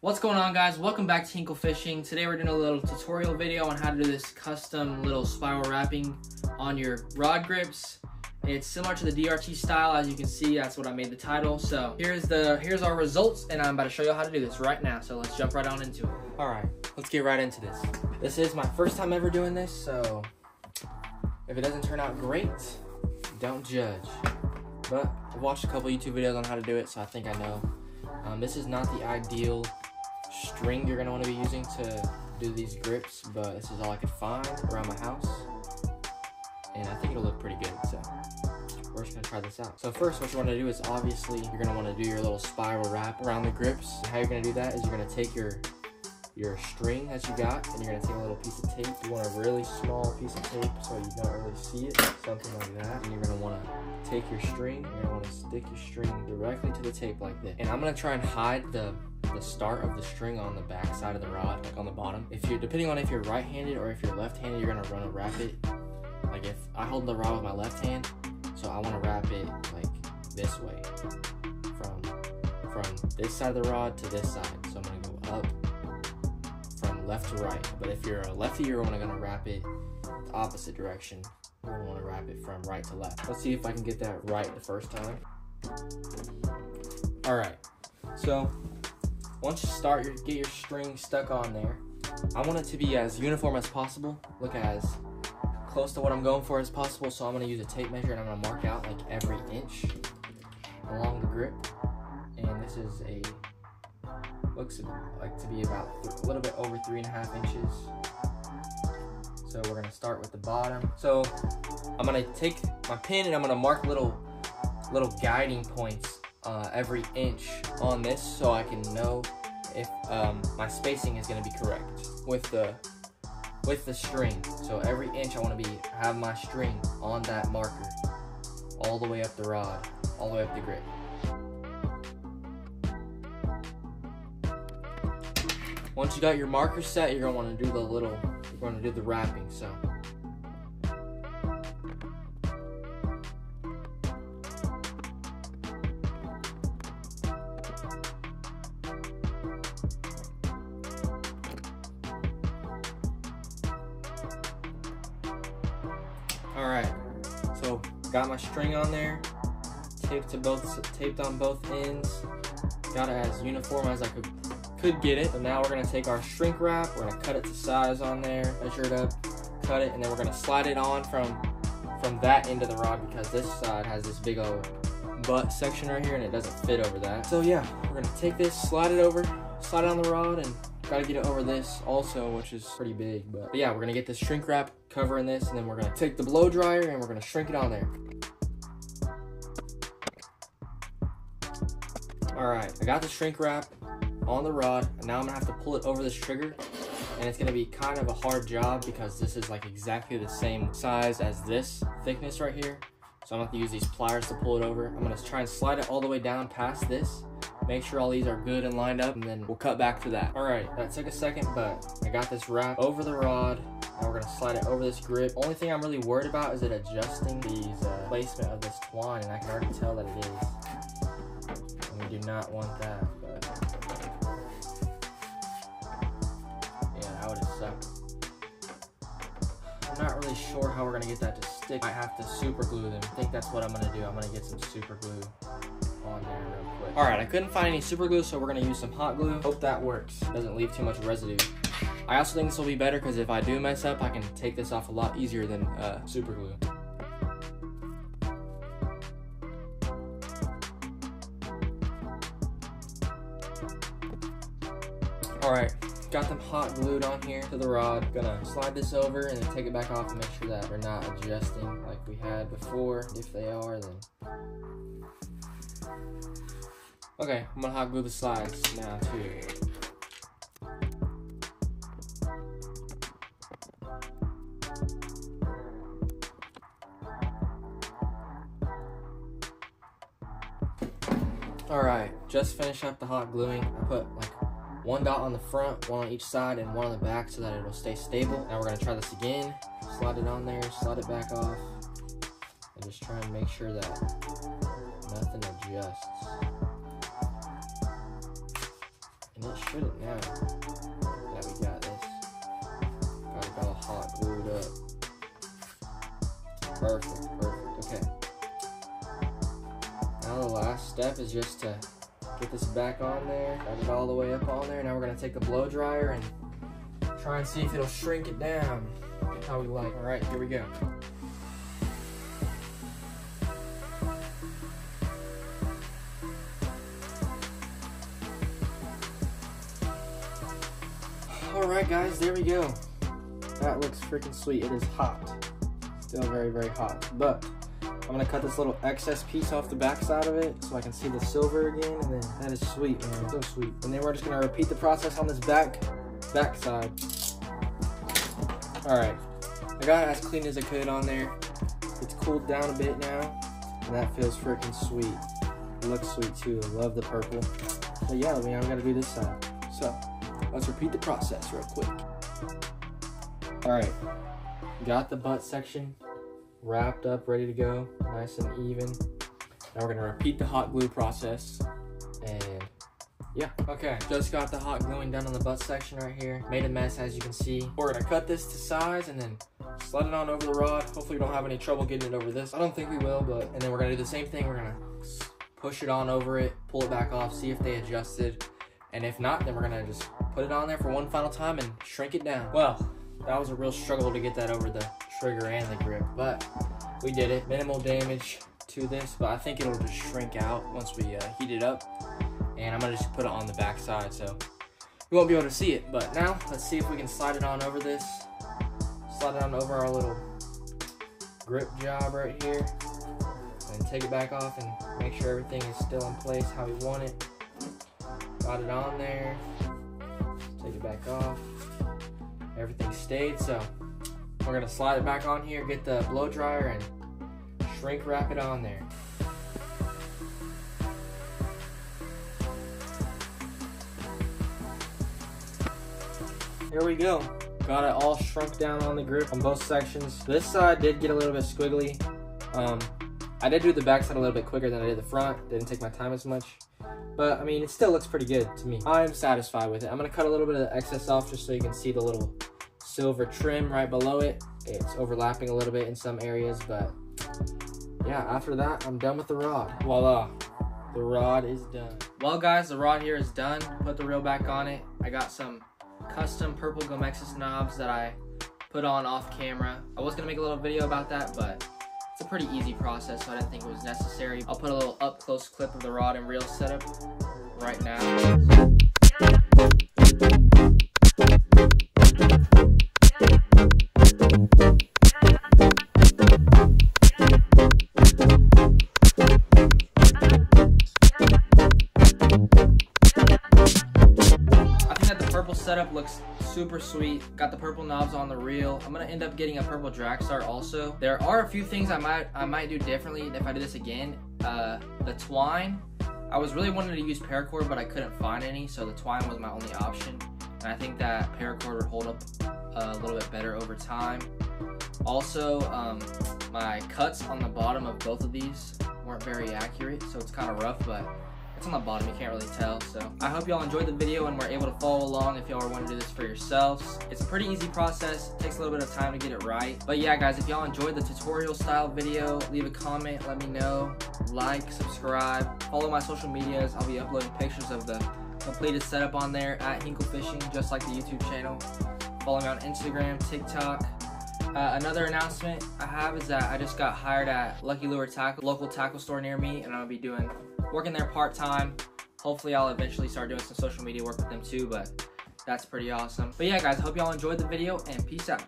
What's going on, guys? Welcome back to Hinkle.Fishing. Today we're doing a little tutorial video on how to do this custom little spiral wrapping on your rod grips. It's similar to the DRT style. As you can see, that's what I made the title. So here's our results, and I'm about to show you how to do this right now. So let's jump right on into it. All right, let's get right into this. This is my first time ever doing this, so if it doesn't turn out great, don't judge. But I've watched a couple YouTube videos on how to do it, so I think I know. This is not the ideal string you're going to want to be using to do these grips, but this is all I could find around my house, and I think it'll look pretty good, so we're just going to try this out. So first, what you want to do is, obviously, you're going to want to do your little spiral wrap around the grips. How you're going to do that is you're going to take your string that you got, and you're going to take a little piece of tape. You want a really small piece of tape so you don't really see it, something like that. And you're going to want to take your string, you're going to want to stick your string directly to the tape like this. And I'm going to try and hide the start of the string on the back side of the rod, like on the bottom. Depending on if you're right-handed or if you're left-handed, you're going to want to wrap it. Like if I hold the rod with my left hand, so I want to wrap it like this way, from this side of the rod to this side. So I'm going to go up from left to right. But if you're a lefty, you're only going to wrap it the opposite direction. You're going to want to wrap it from right to left. Let's see if I can get that right the first time. All right, so once you get your string stuck on there, I want it to be as uniform as possible, look as close to what I'm going for as possible. So I'm going to use a tape measure, and I'm going to mark out like every inch along the grip. And this is looks like to be about a little bit over 3.5 inches. So we're going to start with the bottom. So I'm going to take my pin and I'm going to mark little guiding points every inch on this, so I can know if my spacing is going to be correct with the string. So every inch I want to have my string on that marker all the way up the rod, all the way up the grip. Once you got your marker set, you're going to want to do the wrapping. So alright, so got my string on there, taped on both ends, got it as uniform as I could get it. So now we're going to take our shrink wrap, we're going to cut it to size on there, measure it up, cut it, and then we're going to slide it on from that end of the rod, because this side has this big old butt section right here and it doesn't fit over that. So yeah, we're going to take this, slide it on the rod, and got to get it over this also, which is pretty big. But yeah, we're going to get this shrink wrap covering this, and then we're going to take the blow dryer and we're going to shrink it on there. Alright, I got the shrink wrap on the rod, and now I'm going to have to pull it over this trigger, and it's going to be kind of a hard job because this is like exactly the same size as this thickness right here. So I'm going to have to use these pliers to pull it over. I'm going to try and slide it all the way down past this, make sure all these are good and lined up, and then we'll cut back to that. Alright, that took a second, but I got this wrap over the rod. Now we're going to slide it over this grip. Only thing I'm really worried about is it adjusting the placement of this twine, and I can already tell that it is. And we do not want that, but yeah, that would have sucked. I'm not really sure how we're going to get that to stick. I have to super glue them. I think that's what I'm going to do. I'm going to get some super glue on there real quick. Alright, I couldn't find any super glue, so we're going to use some hot glue. Hope that works. Doesn't leave too much residue. I also think this will be better because if I do mess up, I can take this off a lot easier than super glue. Alright, got them hot glued on here to the rod. Gonna slide this over and then take it back off and make sure that they're not adjusting like we had before. If they are, then okay, I'm gonna hot glue the sides now too. Alright, just finished up the hot gluing. I put like one dot on the front, one on each side, and one on the back so that it'll stay stable. Now we're going to try this again. Slide it on there, slide it back off, and just try and make sure that nothing adjusts. And it shouldn't now. Yeah, we got this. Got it all hot glued up. Perfect, okay. Now the last step is just to get this back on there, got it all the way up on there. Now we're gonna take the blow dryer and try and see if it'll shrink it down how we like. All right, here we go. All right, guys, there we go. That looks freaking sweet. It is hot, still very, very hot. But I'm gonna cut this little excess piece off the back side of it so I can see the silver again, and then that is sweet, man, so sweet. And then we're just gonna repeat the process on this back side. All right, I got it as clean as I could on there. It's cooled down a bit now, and that feels freaking sweet. It looks sweet too. I love the purple. But yeah, I mean, I'm gonna do this side. So let's repeat the process real quick. All right, got the butt section wrapped up, ready to go, nice and even. Now we're gonna repeat the hot glue process, and yeah. Okay, just got the hot gluing done on the butt section right here. Made a mess, as you can see. We're gonna cut this to size and then slide it on over the rod. Hopefully we don't have any trouble getting it over this. I don't think we will, but, and then we're gonna do the same thing. We're gonna push it on over it, pull it back off, see if they adjusted. And if not, then we're gonna just put it on there for one final time and shrink it down. Well, that was a real struggle to get that over the trigger and the grip, but we did it. Minimal damage to this, but I think it'll just shrink out once we heat it up. And I'm gonna just put it on the back side, so you won't be able to see it. But now, let's see if we can slide it on over this. Slide it on over our little grip job right here. And take it back off and make sure everything is still in place how we want it. Got it on there. Take it back off. Everything stayed, so we're gonna slide it back on here, get the blow dryer, and shrink wrap it on there. Here we go. Got it all shrunk down on the grip on both sections. This side did get a little bit squiggly. I did do the back side a little bit quicker than I did the front. Didn't take my time as much. But I mean, it still looks pretty good to me. I'm satisfied with it. I'm gonna cut a little bit of the excess off just so you can see the little silver trim right below it. It's overlapping a little bit in some areas, but yeah, after that, I'm done with the rod. Voila, the rod is done. Well guys, the rod here is done. Put the reel back on it. I got some custom purple Gomexus knobs that I put on off camera. I was gonna make a little video about that, but it's a pretty easy process, so I didn't think it was necessary. I'll put a little up close clip of the rod and reel setup right now. Setup looks super sweet. Got the purple knobs on the reel. I'm gonna end up getting a purple drag star also. There are a few things I might do differently if I do this again. The twine, I was really wanting to use paracord, but I couldn't find any, so the twine was my only option. And I think that paracord would hold up a little bit better over time. Also, my cuts on the bottom of both of these weren't very accurate, so it's kind of rough, but it's on the bottom, you can't really tell. So I hope y'all enjoyed the video and were able to follow along if y'all want to do this for yourselves. It's a pretty easy process. It takes a little bit of time to get it right. But yeah, guys, if y'all enjoyed the tutorial style video, leave a comment, let me know. Like, subscribe, follow my social medias. I'll be uploading pictures of the completed setup on there at Hinkle.Fishing, just like the YouTube channel. Follow me on Instagram, TikTok. Another announcement I have is that I just got hired at Lucky Lure Tackle, local tackle store near me, and I'll be working there part-time. Hopefully I'll eventually start doing some social media work with them too, but that's pretty awesome. But yeah guys, hope y'all enjoyed the video, and peace out.